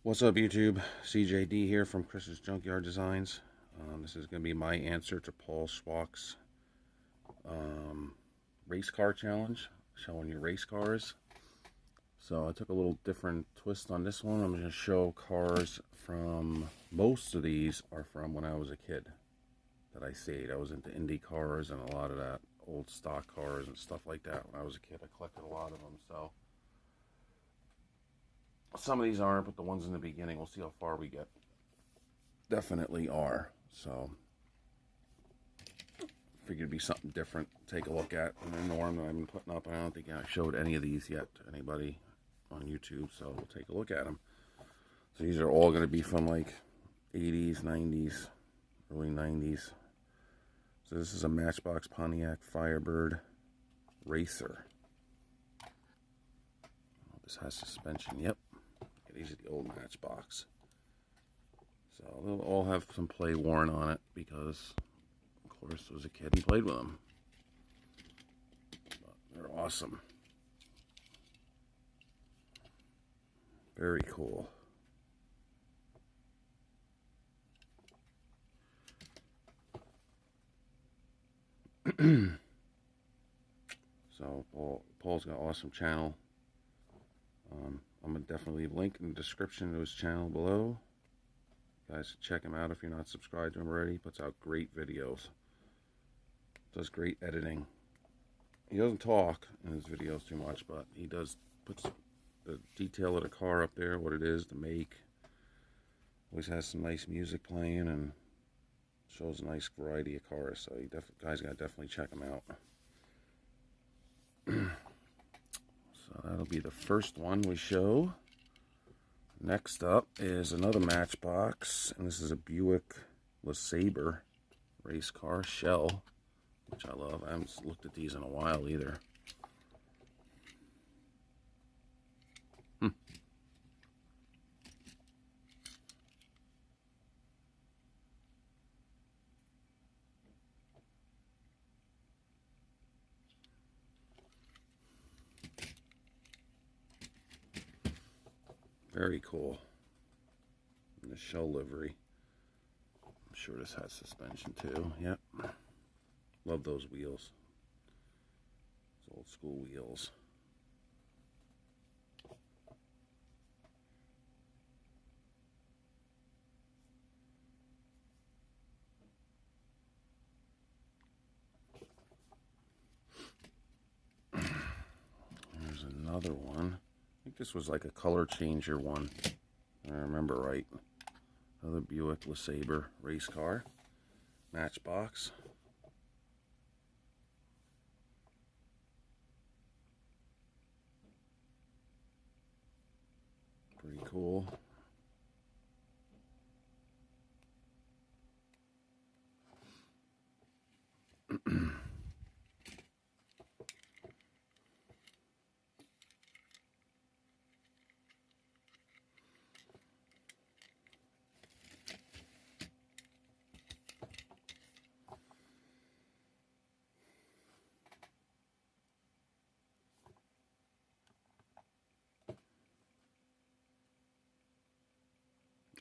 What's up, YouTube? CJD here from Chris's Junkyard Designs. This is going to be my answer to Paul Schwock's race car challenge, showing you race cars. So I took a little different twist on this one. I'm going to show cars from, most of these are from when I was a kid that I stayed. I was into Indy cars and a lot of that old stock cars and stuff like that when I was a kid. I collected a lot of them, so some of these aren't, but the ones in the beginning, we'll see how far we get. Definitely are. So, figured it'd be something different to take a look at in the norm that I've been putting up. I don't think I showed any of these yet to anybody on YouTube, so we'll take a look at them. So these are all going to be from like 80s, 90s, early 90s. So this is a Matchbox Pontiac Firebird Racer. This has suspension, yep. These are the old Matchbox. So they'll all have some play worn on it because, of course, I was a kid and played with them. But they're awesome. Very cool. So Paul's got an awesome channel. I'm going to definitely leave a link in the description to his channel below. You guys should check him out if you're not subscribed to him already. He puts out great videos. Does great editing. He doesn't talk in his videos too much, but he puts the detail of the car up there, what it is, the make. Always has some nice music playing and shows a nice variety of cars. So you guys got to definitely check him out. So that'll be the first one we show. Next up is another Matchbox, and this is a Buick LeSabre race car shell, which I love. I haven't looked at these in a while either. Very cool. And the shell livery. I'm sure this has suspension too. Yep. Love those wheels. Those old school wheels. There's another one. I think this was like a color changer one, if I remember right. Another Buick LeSabre race car, Matchbox. Pretty cool.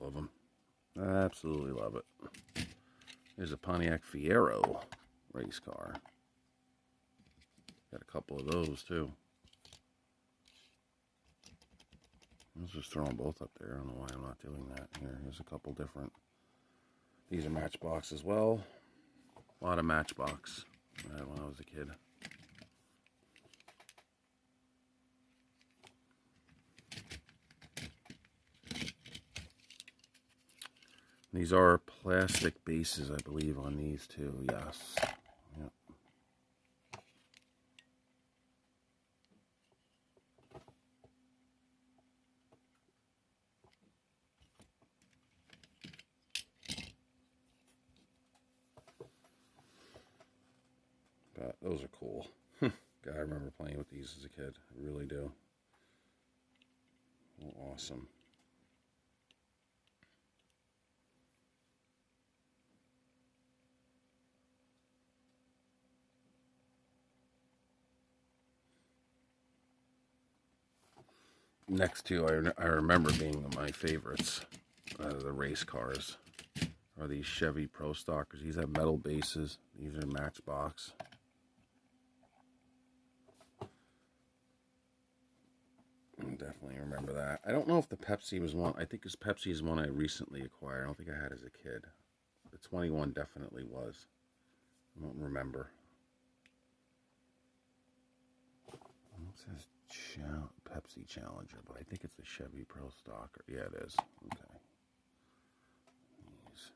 Love them. I absolutely love it. There's a Pontiac Fiero race car. Got a couple of those too. Let's just throw them both up there. I don't know why I'm not doing that. Here's a couple different. These are Matchbox as well. A lot of Matchbox I had when I was a kid. These are plastic bases, I believe, on these too. Yes. Yep. But those are cool. God, I remember playing with these as a kid. I really do. Awesome. next two I remember being my favorites out of the race cars are these Chevy Pro Stockers. These have metal bases. These are Matchbox. Definitely remember that. I don't know if the Pepsi was one. I think this Pepsi is one I recently acquired. I don't think I had as a kid. The 21 definitely was. I don't remember. It says Pepsi Challenger, but I think it's the Chevy Pro Stocker. Yeah, it is. Okay. These.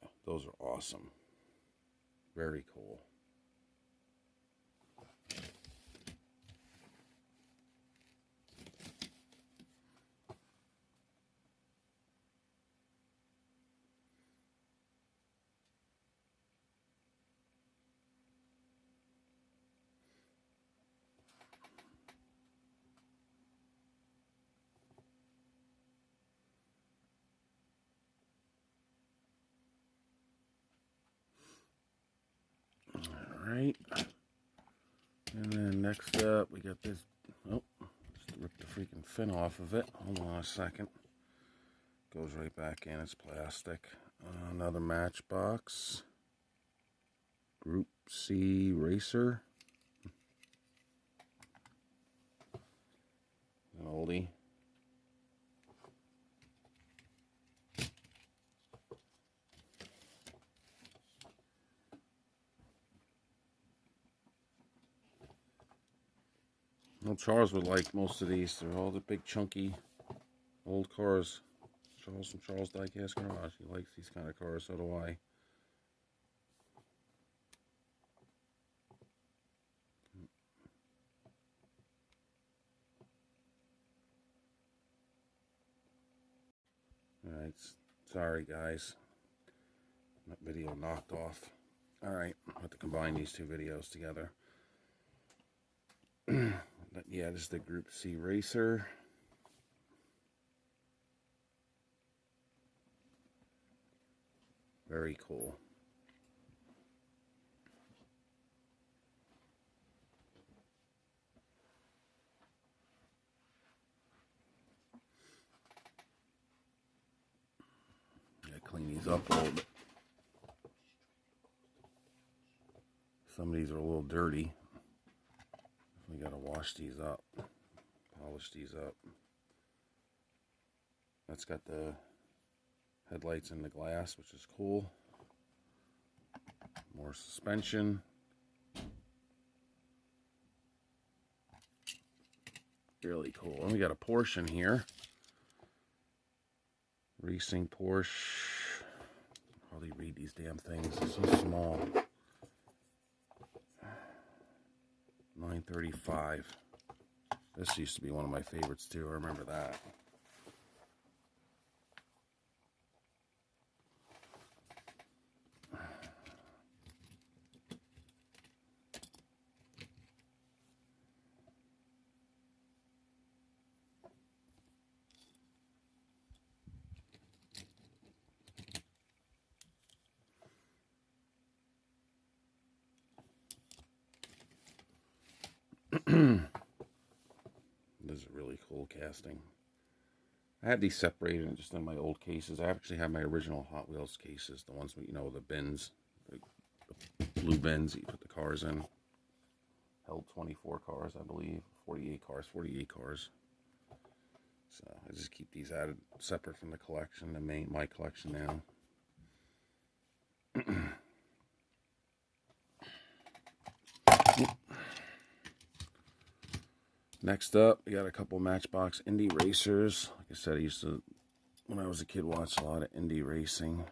Yeah, those are awesome. Very cool. Alright. And then next up, we got this. Oh, just ripped the freaking fin off of it. Hold on a second. Goes right back in. It's plastic. Another Matchbox. Group C Racer. An oldie. Well, Charles would like most of these. They're all the big, chunky, old cars. Charles from Charles Diecast Garage. He likes these kind of cars, so do I. Alright, sorry guys. That video knocked off. Alright, I'll have to combine these two videos together. But yeah, this is the Group C Racer. Very cool. Gotta clean these up a little bit. Some of these are a little dirty. We gotta wash these up, polish these up. That's got the headlights in the glass, which is cool. More suspension. Really cool. And we got a Porsche in here. Racing Porsche. Hardly read these damn things. They're so small. 935. This used to be one of my favorites too. I remember that. This is a really cool casting. I had these separated just in my old cases. I actually have my original Hot Wheels cases, the ones with, you know, the bins, the blue bins that you put the cars in. Held 24 cars, I believe, 48 cars. So I just keep these added separate from the collection, my collection now. Next up, we got a couple Matchbox Indy Racers. Like I said, I used to, when I was a kid, watch a lot of Indy racing.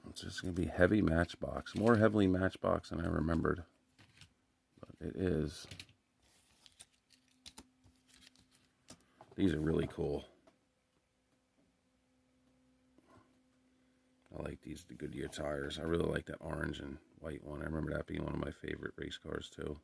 It's just going to be heavy Matchbox. More heavily Matchbox than I remembered. But it is. These are really cool. I like these, the Goodyear tires. I really like that orange and white one. I remember that being one of my favorite race cars too.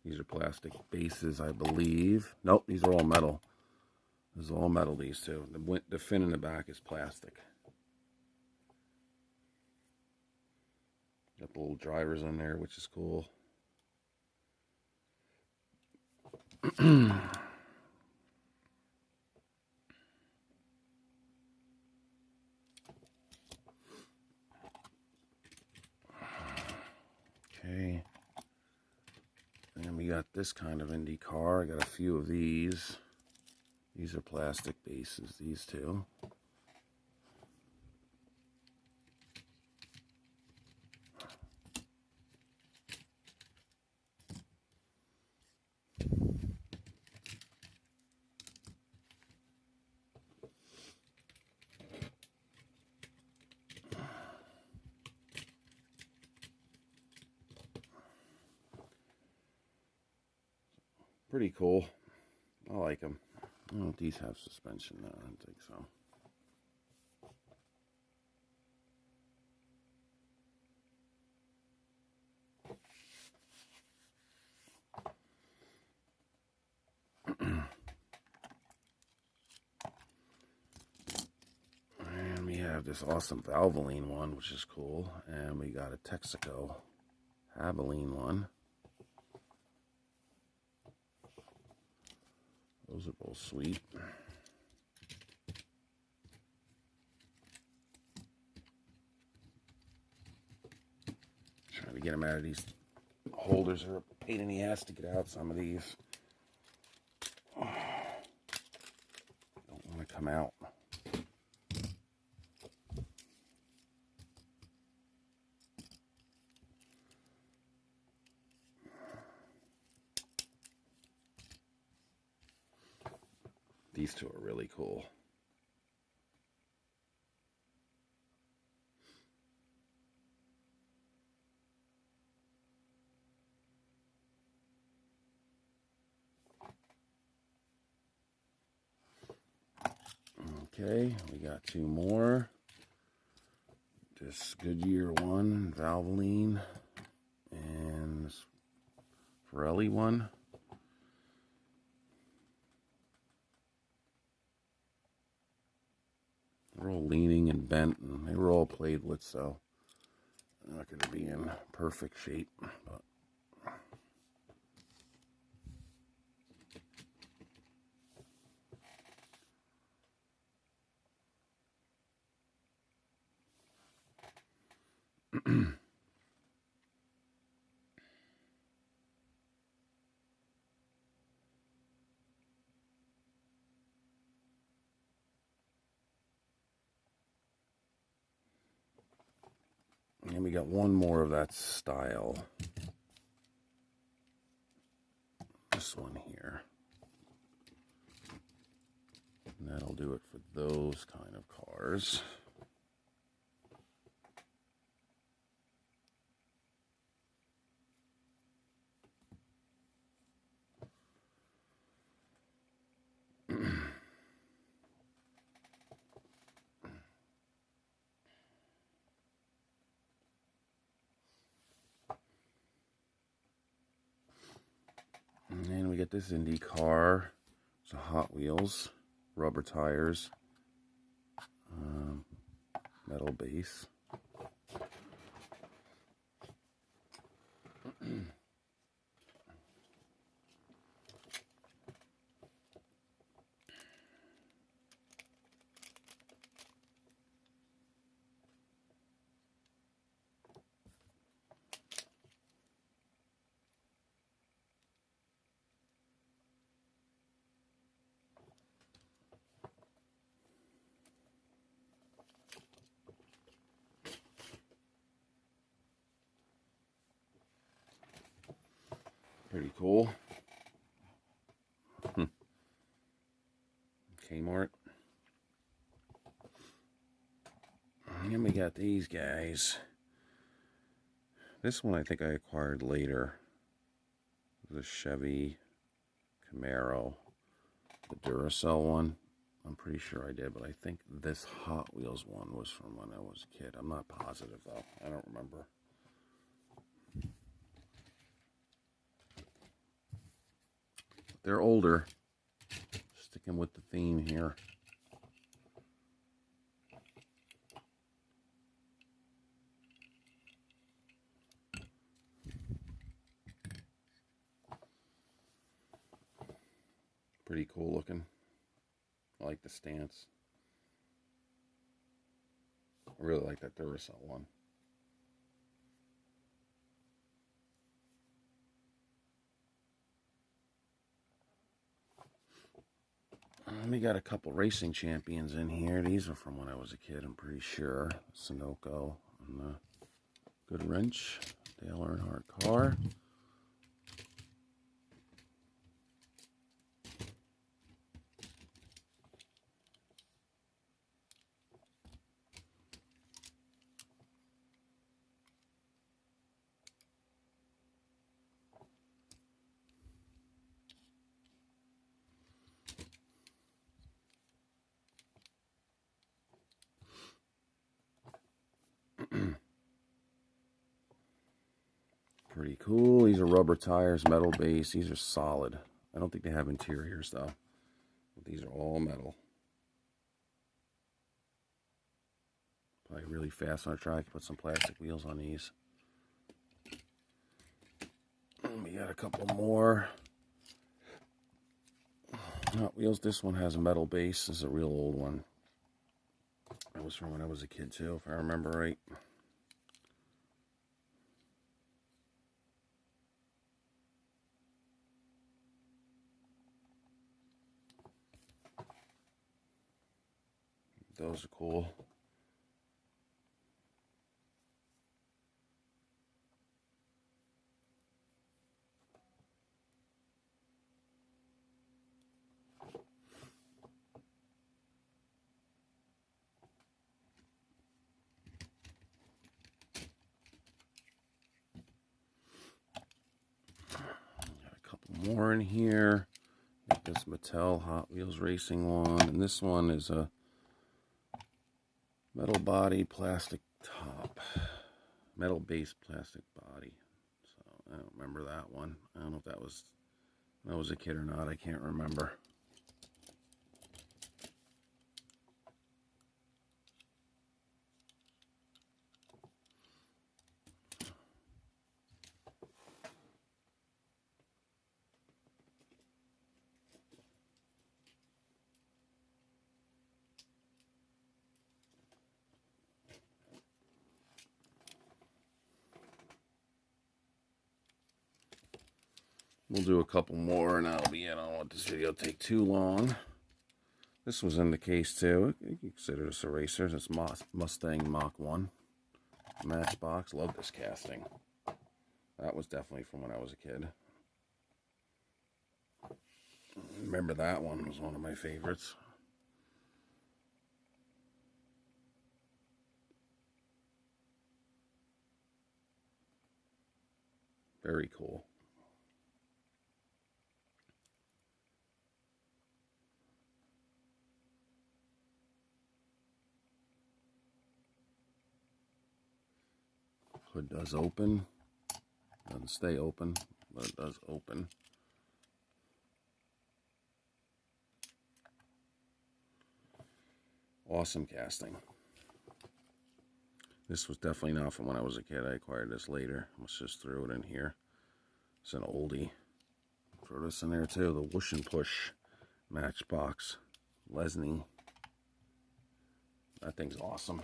These are plastic bases, I believe. Nope, these are all metal. This is all metal, these two. The fin in the back is plastic. Got the little drivers on there, which is cool. Okay. And we got this kind of Indy car. I got a few of these. These are plastic bases, these two. Pretty cool. I like them. I don't know if these have suspension. No, I don't think so. And we have this awesome Valvoline one, which is cool. And we got a Texaco Haviline one. Those are both sweet. Trying to get them out of these holders are a pain in the ass to get out. Some of these don't want to come out. These two are really cool. Okay, we got two more. This Goodyear one, Valvoline, and this Pirelli one. They're all leaning and bent, and they were all played with, so they're not going to be in perfect shape. But and we got one more of that style. This one here. And that'll do it for those kind of cars. And then we get this Indy car. It's a Hot Wheels, rubber tires, metal base. Pretty cool. Kmart. And then we got these guys. This one I think I acquired later. The Chevy Camaro. The Duracell one. I'm pretty sure I did, but I think this Hot Wheels one was from when I was a kid. I'm not positive though. I don't remember. they're older. Sticking with the theme here. Pretty cool looking. I like the stance. I really like that Duracell one. We got a couple racing champions in here. These are from when I was a kid, I'm pretty sure. Sunoco and the Good Wrench. Dale Earnhardt car. Pretty cool. These are rubber tires, metal base. These are solid. I don't think they have interiors though. But these are all metal. Probably really fast on a track. Put some plastic wheels on these. We got a couple more. Hot Wheels. This one has a metal base. This is a real old one. That was from when I was a kid too, if I remember right. Those are cool. Got a couple more in here. Got this Mattel Hot Wheels Racing one, and this one is a metal body, plastic top. Metal base, plastic body. So I don't remember that one. I don't know if that was when I was a kid or not. I can't remember. We'll do a couple more and that'll be it. I don't want this video to take too long. This was in the case too. You can consider this a racer. It's Mustang Mach 1. Matchbox. Love this casting. That was definitely from when I was a kid. Remember that one was one of my favorites. Very cool. Hood does open. Doesn't stay open, but it does open. Awesome casting. This was definitely not from when I was a kid. I acquired this later. Let's just throw it in here. It's an oldie. Throw this in there too. The Whoosh and Push Matchbox Lesney. That thing's awesome.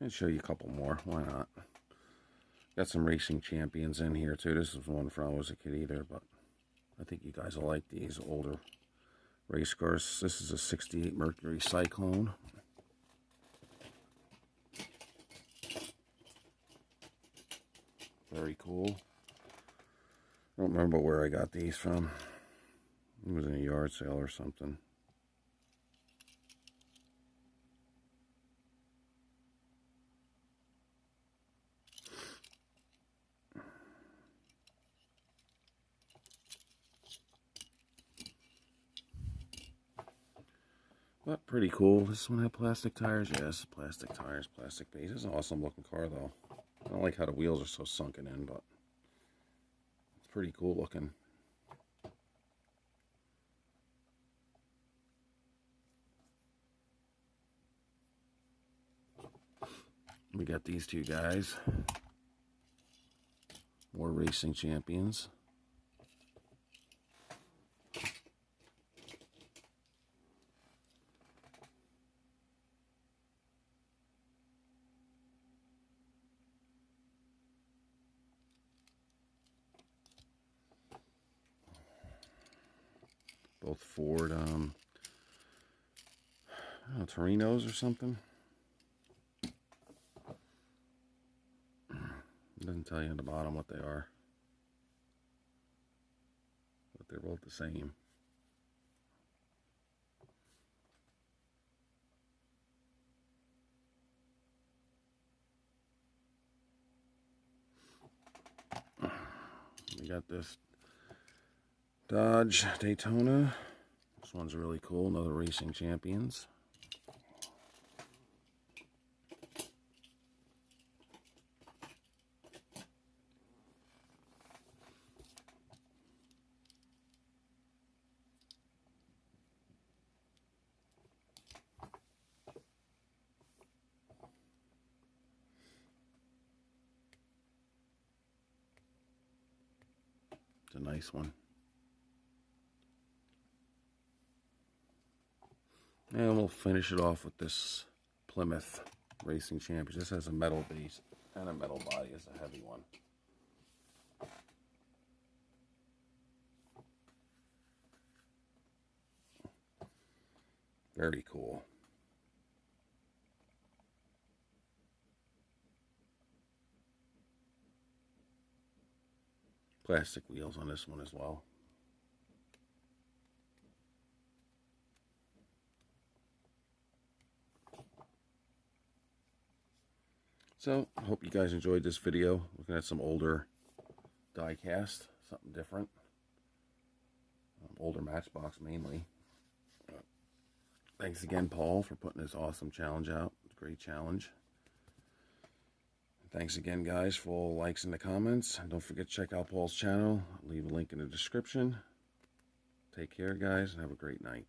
I'll show you a couple more. Why not? Got some racing champions in here too. This is one from when I was a kid either, but I think you guys will like these older race cars. This is a 68 Mercury Cyclone. Very cool. I don't remember where I got these from. It was in a yard sale or something. But pretty cool. This one had plastic tires. Yes, plastic tires, plastic base. It's an awesome looking car though. I don't like how the wheels are so sunken in, but it's pretty cool looking. We got these two guys. More racing champions. Both Ford, I don't know, Torinos or something. It doesn't tell you on the bottom what they are. But they're both the same. We got this Dodge Daytona. This one's really cool. Another Racing Champions. It's a nice one. And we'll finish it off with this Plymouth Racing Champions. This has a metal base and a metal body. It's a heavy one. Very cool. Plastic wheels on this one as well. So, I hope you guys enjoyed this video. Looking at some older diecast, something different. Older Matchbox mainly. Thanks again, Paul, for putting this awesome challenge out. It's a great challenge. Thanks again, guys, for all the likes in the comments. And don't forget to check out Paul's channel. I'll leave a link in the description. Take care, guys, and have a great night.